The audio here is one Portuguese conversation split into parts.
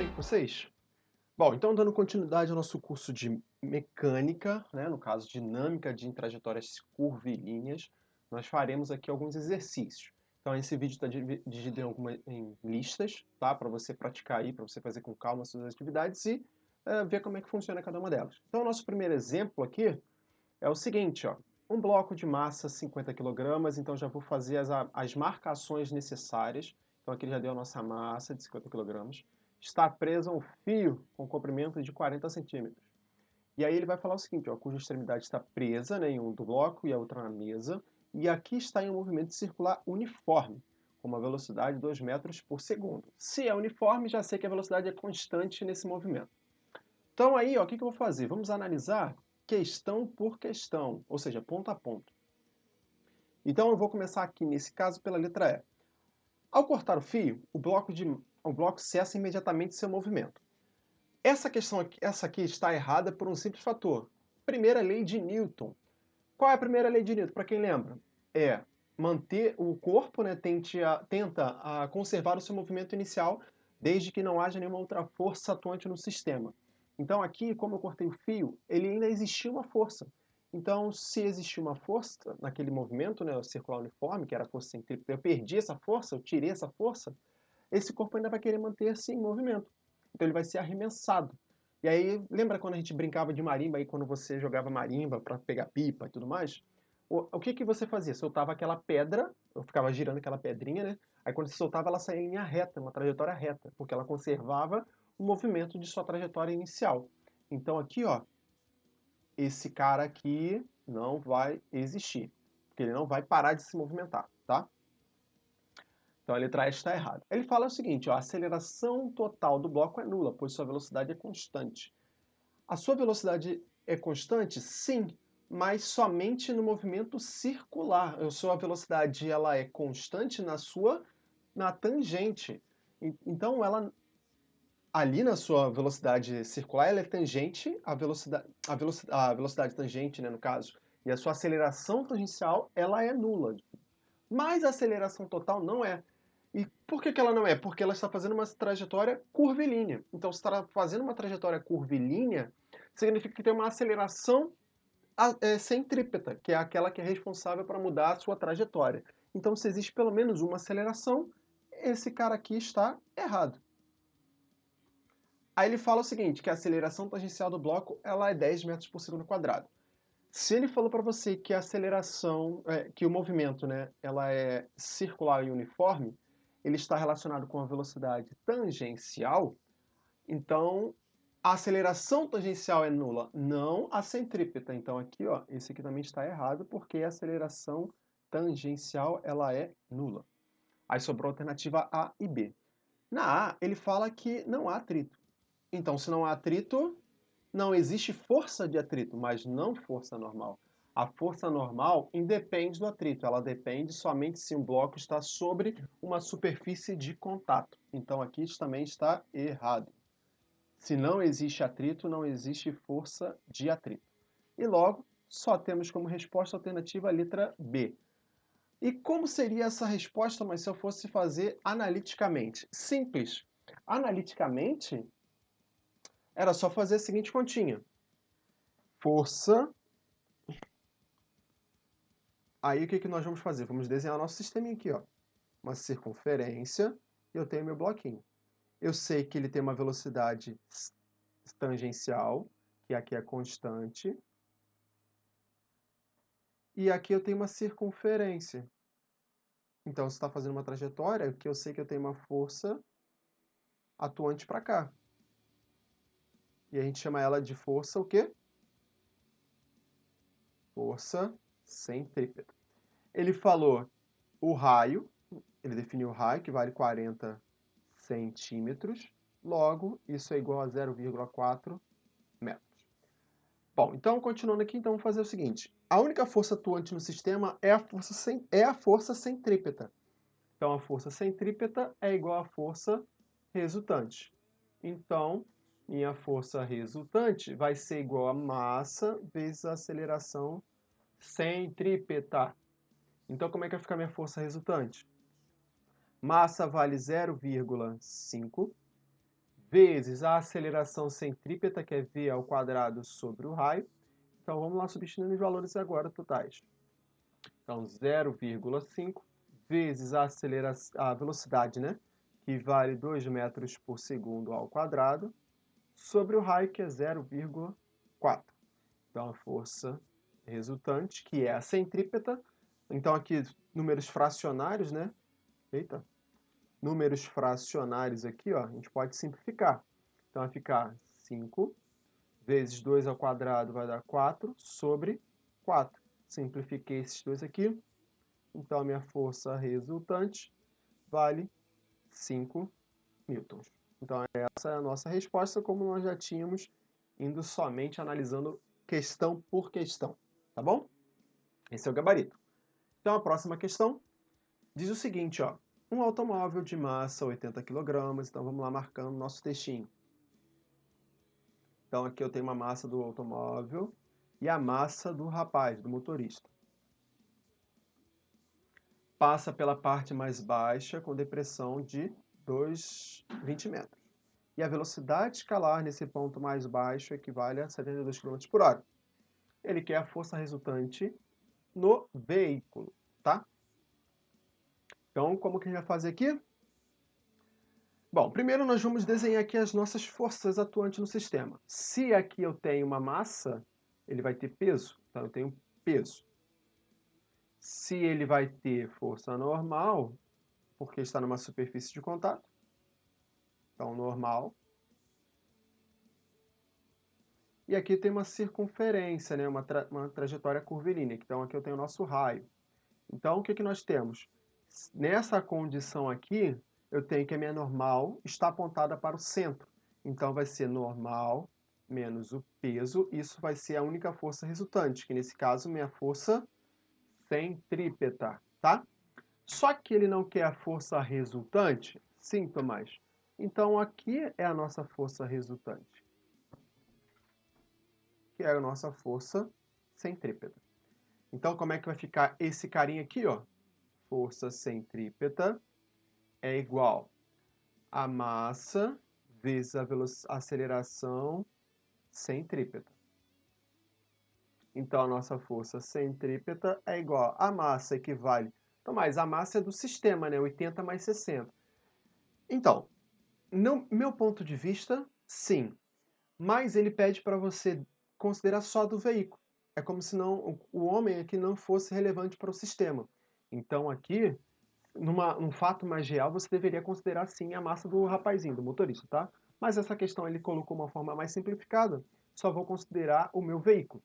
com vocês? Bom, então dando continuidade ao nosso curso de mecânica, né, no caso dinâmica de trajetórias curvilíneas, nós faremos aqui alguns exercícios. Então esse vídeo está dividido em listas, tá? Para você praticar aí, para você fazer com calma as suas atividades e ver como é que funciona cada uma delas. Então o nosso primeiro exemplo aqui é o seguinte, ó. Um bloco de massa 50 kg, então já vou fazer as marcações necessárias. Então aqui já deu a nossa massa de 50 kg. Está preso a um fio com comprimento de 40 centímetros. E aí ele vai falar o seguinte, ó, cuja extremidade está presa, né, em um do bloco e a outra na mesa, e aqui está em um movimento circular uniforme, com uma velocidade de 2 metros por segundo. Se é uniforme, já sei que a velocidade é constante nesse movimento. Então aí, ó, o que eu vou fazer? Vamos analisar questão por questão, ou seja, ponto a ponto. Então eu vou começar aqui, nesse caso, pela letra E. Ao cortar o fio, o bloco cessa imediatamente seu movimento. Essa aqui está errada por um simples fator. Primeira lei de Newton. Qual é a primeira lei de Newton? Para quem lembra? É manter o corpo, né, tenta conservar o seu movimento inicial desde que não haja nenhuma outra força atuante no sistema. Então aqui, como eu cortei o fio, ele ainda existia uma força. Então, se existia uma força naquele movimento, né, o circular uniforme, que era a força centrípeta, eu perdi essa força, eu tirei essa força, esse corpo ainda vai querer manter-se em movimento. Então ele vai ser arremessado. E aí, lembra quando a gente brincava de marimba, aí quando você jogava marimba para pegar pipa e tudo mais? O que você fazia? Soltava aquela pedra, eu ficava girando aquela pedrinha, né? Aí quando você soltava, ela saía em linha reta, uma trajetória reta, porque ela conservava o movimento de sua trajetória inicial. Então aqui, ó, esse cara aqui não vai existir, porque ele não vai parar de se movimentar, tá? Então a letra E está errada. Ele fala o seguinte, ó, a aceleração total do bloco é nula, pois sua velocidade é constante. A sua velocidade é constante? Sim, mas somente no movimento circular. A sua velocidade ela é constante na tangente. Então ela ali na sua velocidade circular ela é tangente à velocidade tangente, né, no caso. E a sua aceleração tangencial ela é nula. Mas a aceleração total não é. E por que ela não é? Porque ela está fazendo uma trajetória curvilínea. Então, se está fazendo uma trajetória curvilínea, significa que tem uma aceleração centrípeta, que é aquela que é responsável para mudar a sua trajetória. Então, se existe pelo menos uma aceleração, esse cara aqui está errado. Aí ele fala o seguinte, que a aceleração tangencial do bloco ela é 10 metros por segundo quadrado. Se ele falou para você que a aceleração, que o movimento, né, ela é circular e uniforme, ele está relacionado com a velocidade tangencial, então a aceleração tangencial é nula, não a centrípeta. Então aqui, ó, esse aqui também está errado, porque a aceleração tangencial ela é nula. Aí sobrou a alternativa A e B. Na A, ele fala que não há atrito. Então, se não há atrito, não existe força de atrito, mas não força normal. A força normal independe do atrito, ela depende somente se um bloco está sobre uma superfície de contato. Então aqui também está errado. Se não existe atrito, não existe força de atrito. E logo, só temos como resposta alternativa a letra B. E como seria essa resposta, mas se eu fosse fazer analiticamente? Simples. Analiticamente, era só fazer a seguinte continha. Força. Aí o que nós vamos fazer? Vamos desenhar nosso sisteminha aqui, ó. Uma circunferência e eu tenho meu bloquinho. Eu sei que ele tem uma velocidade tangencial, que aqui é constante. E aqui eu tenho uma circunferência. Então, se está fazendo uma trajetória, que eu sei que eu tenho uma força atuante para cá. E a gente chama ela de força o quê? Força centrípeta. Ele falou o raio, ele definiu o raio, que vale 40 centímetros. Logo, isso é igual a 0,4 metros. Bom, então, continuando aqui, então, vamos fazer o seguinte. A única força atuante no sistema é a força centrípeta. Então, a força centrípeta é igual à força resultante. Então, minha força resultante vai ser igual a massa vezes a aceleração centrípeta. Então, como é que vai ficar minha força resultante? Massa vale 0,5 vezes a aceleração centrípeta, que é v ao quadrado sobre o raio. Então, vamos lá substituindo os valores agora totais. Então, 0,5 vezes a velocidade, né? Que vale 2 metros por segundo ao quadrado, sobre o raio, que é 0,4. Então, a força resultante, que é a centrípeta. Então, aqui, números fracionários, né? Eita. Números fracionários aqui, ó, a gente pode simplificar. Então, vai ficar 5 vezes 2 ao quadrado vai dar 4 sobre 4. Simplifiquei esses dois aqui. Então, a minha força resultante vale 5 newtons. Então, essa é a nossa resposta, como nós já tínhamos, indo somente analisando questão por questão. Tá bom? Esse é o gabarito. Então, a próxima questão diz o seguinte, ó. Um automóvel de massa 80 kg. Então, vamos lá marcando nosso textinho. Então, aqui eu tenho uma massa do automóvel e a massa do rapaz, do motorista. Passa pela parte mais baixa com depressão de 20 metros. E a velocidade escalar nesse ponto mais baixo equivale a 72 km por hora. Ele quer a força resultante no veículo, tá? Então, como que a gente vai fazer aqui? Bom, primeiro nós vamos desenhar aqui as nossas forças atuantes no sistema. Se aqui eu tenho uma massa, ele vai ter peso, então eu tenho peso. Se ele vai ter força normal, porque está numa superfície de contato, então normal. E aqui tem uma circunferência, né? uma trajetória curvilínea, então aqui eu tenho o nosso raio. Então, o que, que nós temos? Nessa condição aqui, eu tenho que a minha normal está apontada para o centro. Então, vai ser normal menos o peso. Isso vai ser a única força resultante, que nesse caso, minha força centrípeta, tá? Só que ele não quer a força resultante? Sim, Tomás. Então, aqui é a nossa força resultante, que é a nossa força centrípeta. Então, como é que vai ficar esse carinha aqui, ó? Força centrípeta é igual a massa vezes a aceleração centrípeta. Então, a nossa força centrípeta é igual a massa equivale... Então, mas a massa é do sistema, né? 80 mais 60. Então, no meu ponto de vista, sim. Mas ele pede para você considerar só do veículo. É como se não, o homem aqui não fosse relevante para o sistema. Então, aqui, num fato mais real, você deveria considerar sim a massa do rapazinho, do motorista, tá? Mas essa questão ele colocou uma forma mais simplificada, só vou considerar o meu veículo.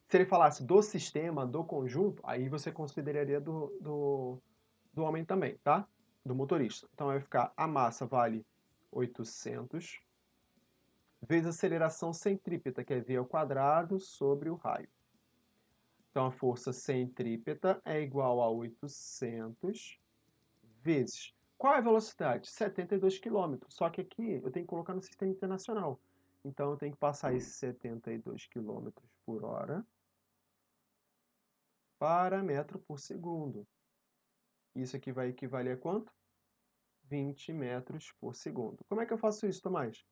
Se ele falasse do sistema, do conjunto, aí você consideraria do homem também, tá? Do motorista. Então vai ficar a massa vale 800 vezes a aceleração centrípeta, que é v ao quadrado sobre o raio. Então a força centrípeta é igual a 800 vezes. Qual é a velocidade? 72 km. Só que aqui eu tenho que colocar no sistema internacional. Então eu tenho que passar esses 72 km por hora para metro por segundo. Isso aqui vai equivaler a quanto? 20 metros por segundo. Como é que eu faço isso, Tomás?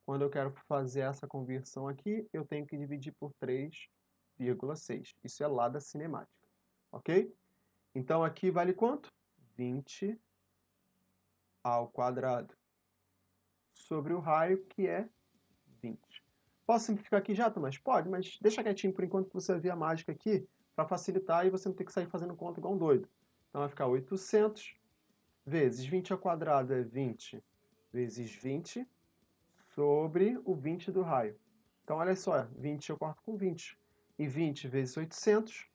Quando eu quero fazer essa conversão aqui, eu tenho que dividir por 3,6. Isso é lá da cinemática, ok? Então aqui vale quanto? 20 ao quadrado sobre o raio, que é 20. Posso simplificar aqui já, Tomás? Pode, mas deixa quietinho por enquanto que você vai ver a mágica aqui, para facilitar e você não ter que sair fazendo conta igual um doido. Então vai ficar 800 vezes 20 ao quadrado é 20 vezes 20 sobre o 20 do raio. Então olha só, 20 eu corto com 20. E 20 vezes 800,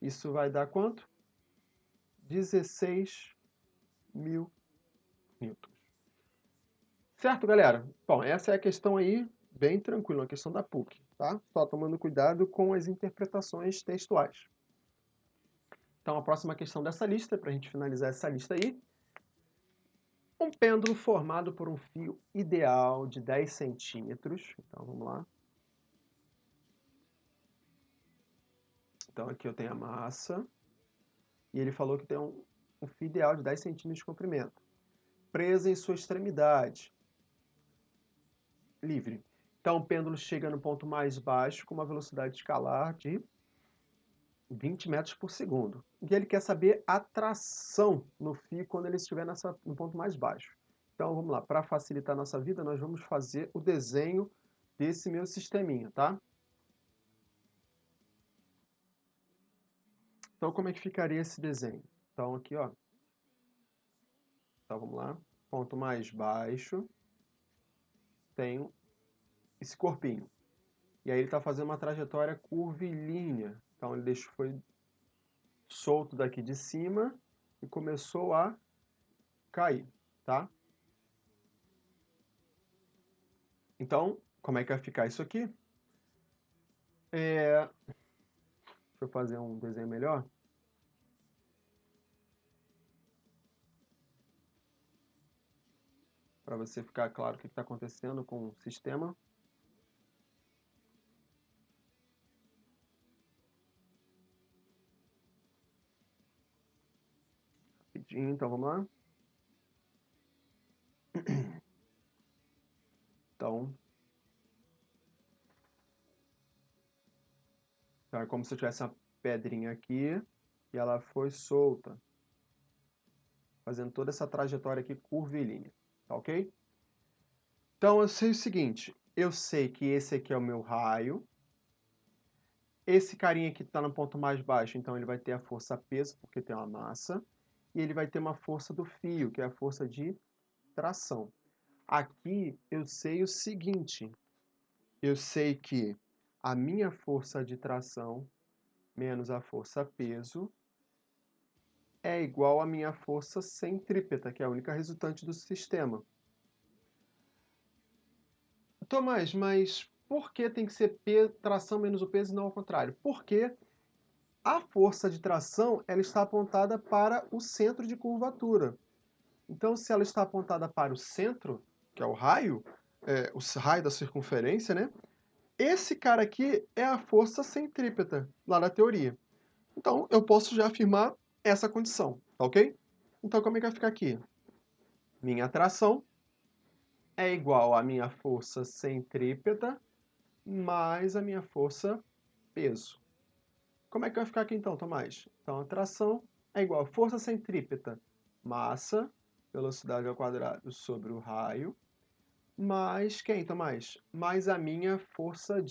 isso vai dar quanto? 16 mil newtons. Certo, galera? Bom, essa é a questão aí, bem tranquila, uma questão da PUC, tá? Só tomando cuidado com as interpretações textuais. Então, a próxima questão dessa lista, para a gente finalizar essa lista aí, um pêndulo formado por um fio ideal de 10 centímetros. Então, vamos lá. Então, aqui eu tenho a massa, e ele falou que tem um fio ideal de 10 centímetros de comprimento, presa em sua extremidade. livre. Então, o pêndulo chega no ponto mais baixo com uma velocidade escalar de 20 metros por segundo. E ele quer saber a tração no fio quando ele estiver no ponto mais baixo. Então, vamos lá. Para facilitar a nossa vida, nós vamos fazer o desenho desse meu sisteminha, tá? Então, como é que ficaria esse desenho? Então, aqui, ó. Então, vamos lá. Ponto mais baixo. Tenho esse corpinho. E aí ele está fazendo uma trajetória curvilínea. Então, ele foi solto daqui de cima e começou a cair, tá? Então, como é que vai ficar isso aqui? Deixa eu fazer um desenho melhor. Para você ficar claro o que está acontecendo com o sistema. Rapidinho, então vamos lá. Então é como se eu tivesse uma pedrinha aqui e ela foi solta, fazendo toda essa trajetória aqui curvilínea, tá ok? Então eu sei o seguinte, eu sei que esse aqui é o meu raio, esse carinha aqui está no ponto mais baixo, então ele vai ter a força peso, porque tem uma massa, e ele vai ter uma força do fio, que é a força de tração. Aqui eu sei o seguinte, eu sei que a minha força de tração menos a força peso é igual à minha força centrípeta, que é a única resultante do sistema. Tomás, mas por que tem que ser tração menos o peso e não ao contrário? Porque a força de tração ela está apontada para o centro de curvatura. Então, se ela está apontada para o centro, que é o raio da circunferência, né? Esse cara aqui é a força centrípeta, lá na teoria. Então, eu posso já afirmar essa condição, tá ok? Então, como é que vai ficar aqui? Minha tração é igual à minha força centrípeta mais a minha força peso. Como é que vai ficar aqui então, Tomás? Então, a tração é igual a força centrípeta, massa, velocidade ao quadrado sobre o raio, mais quem, Tomás? Mais a minha força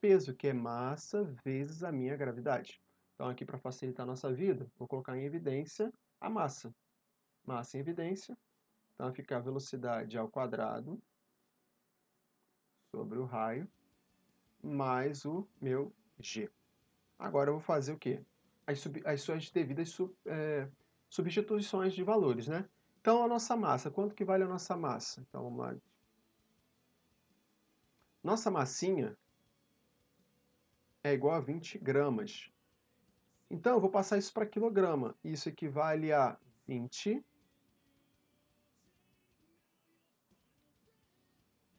peso, que é massa vezes a minha gravidade. Então, aqui para facilitar a nossa vida, vou colocar em evidência a massa. Massa em evidência, então vai ficar velocidade ao quadrado sobre o raio, mais o meu G. Agora eu vou fazer o quê? As suas devidas substituições de valores, né? Então, a nossa massa, quanto que vale a nossa massa? Então, vamos lá. Nossa massinha é igual a 20 gramas. Então, eu vou passar isso para quilograma. Isso equivale a 20.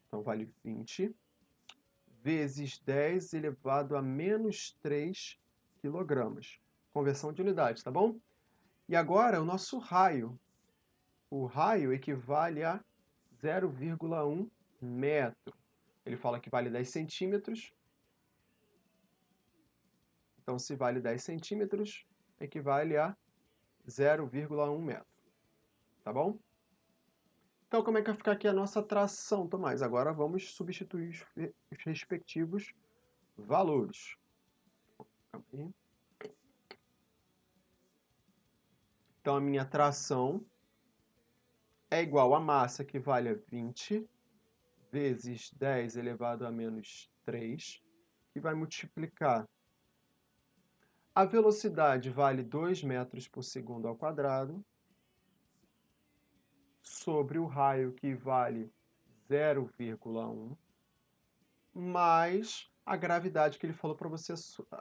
Então, vale 20 vezes 10 elevado a menos 3 quilogramas. Conversão de unidades, tá bom? E agora, o nosso raio. O raio equivale a 0,1 metro. Ele fala que vale 10 centímetros. Então, se vale 10 centímetros, equivale a 0,1 metro. Tá bom? Então, como é que vai ficar aqui a nossa tração, Tomás? Agora vamos substituir os respectivos valores. Então, a minha tração é igual a massa, que vale a 20, vezes 10 elevado a menos 3, que vai multiplicar. A velocidade vale 2 metros por segundo ao quadrado, sobre o raio, que vale 0,1, mais a gravidade que ele falou para você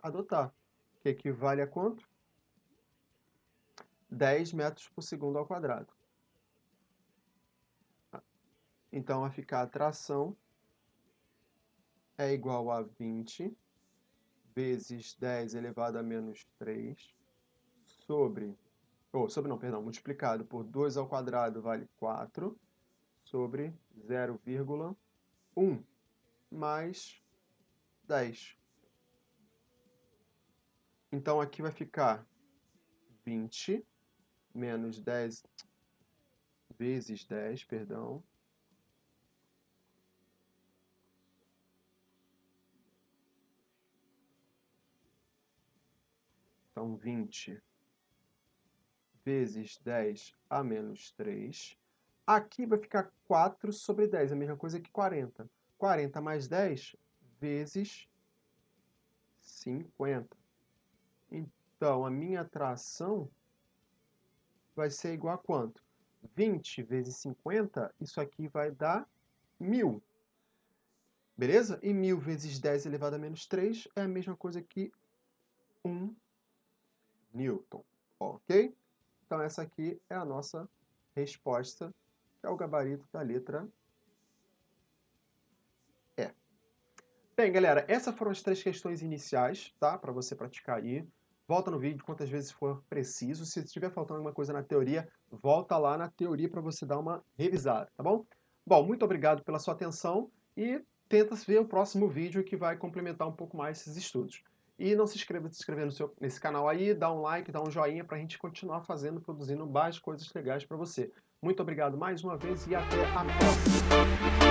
adotar, que equivale a quanto? 10 metros por segundo ao quadrado. Então, vai ficar a tração é igual a 20 vezes 10 elevado a menos 3 multiplicado por 2 ao quadrado vale 4 sobre 0,1. 1 mais 10. Então, aqui vai ficar 20 menos 10 vezes 10, perdão. Então, 20 vezes 10 a menos 3. Aqui vai ficar 4 sobre 10, a mesma coisa que 40. 40 mais 10 vezes 50. Então, a minha tração vai ser igual a quanto? 20 vezes 50, isso aqui vai dar 1.000. Beleza? E 1.000 vezes 10 elevado a menos 3 é a mesma coisa que 1 newton. Ok? Então, essa aqui é a nossa resposta, que é o gabarito da letra E. Bem, galera, essas foram as 3 questões iniciais, tá? Para você praticar aí. Volta no vídeo quantas vezes for preciso. Se estiver faltando alguma coisa na teoria, volta lá na teoria para você dar uma revisada, tá bom? Bom, muito obrigado pela sua atenção e tenta ver o próximo vídeo que vai complementar um pouco mais esses estudos. E não se inscreva nesse canal aí, dá um like, dá um joinha para a gente continuar produzindo mais coisas legais para você. Muito obrigado mais uma vez e até a próxima!